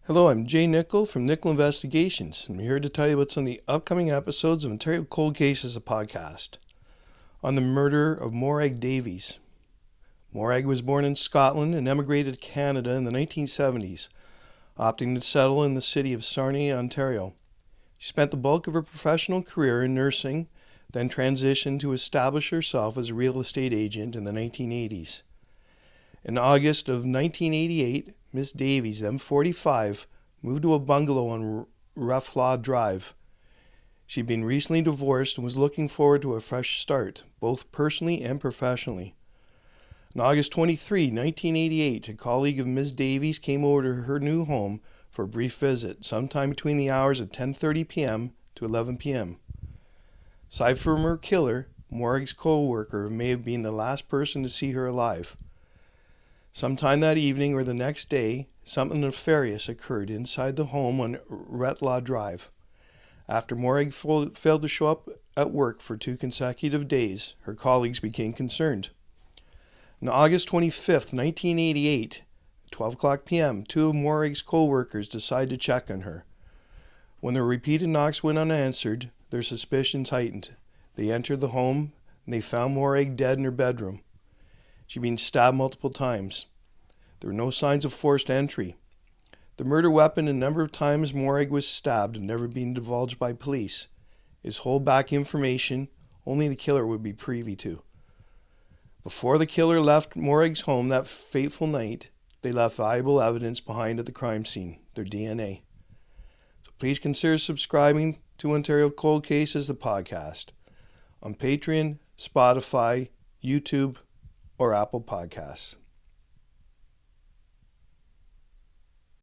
Hello, I'm Jay Nicoll from Nicoll Investigations. I'm here to tell you about some of the upcoming episodes of Ontario Cold Cases, a podcast. On the murder of Morag Davies. Morag was born in Scotland and emigrated to Canada in the 1970s, opting to settle in the city of Sarnia, Ontario. She spent the bulk of her professional career in nursing, then transitioned to establish herself as a real estate agent in the 1980s. In August of 1988, Miss Davies, then 45, moved to a bungalow on Retlaw Drive. She'd been recently divorced and was looking forward to a fresh start, both personally and professionally. On August 23, 1988, a colleague of Miss Davies came over to her new home for a brief visit, sometime between the hours of 10:30 p.m. to 11 p.m. Aside from her killer, Morag's co-worker may have been the last person to see her alive. Sometime that evening or the next day, something nefarious occurred inside the home on Retlaw Drive. After Morag failed to show up at work for 2 consecutive days, her colleagues became concerned. On August 25, 1988, at 12:00 p.m., 2 of Morag's co-workers decided to check on her. When their repeated knocks went unanswered, their suspicions heightened. They entered the home and they found Morag dead in her bedroom. She'd been stabbed multiple times. There were no signs of forced entry. The murder weapon and number of times Morag was stabbed had never been divulged by police. Is hold back information only the killer would be privy to. Before the killer left Morag's home that fateful night, they left valuable evidence behind at the crime scene, their DNA. So please consider subscribing to Ontario Cold Cases, the podcast, on Patreon, Spotify, YouTube, or Apple Podcasts.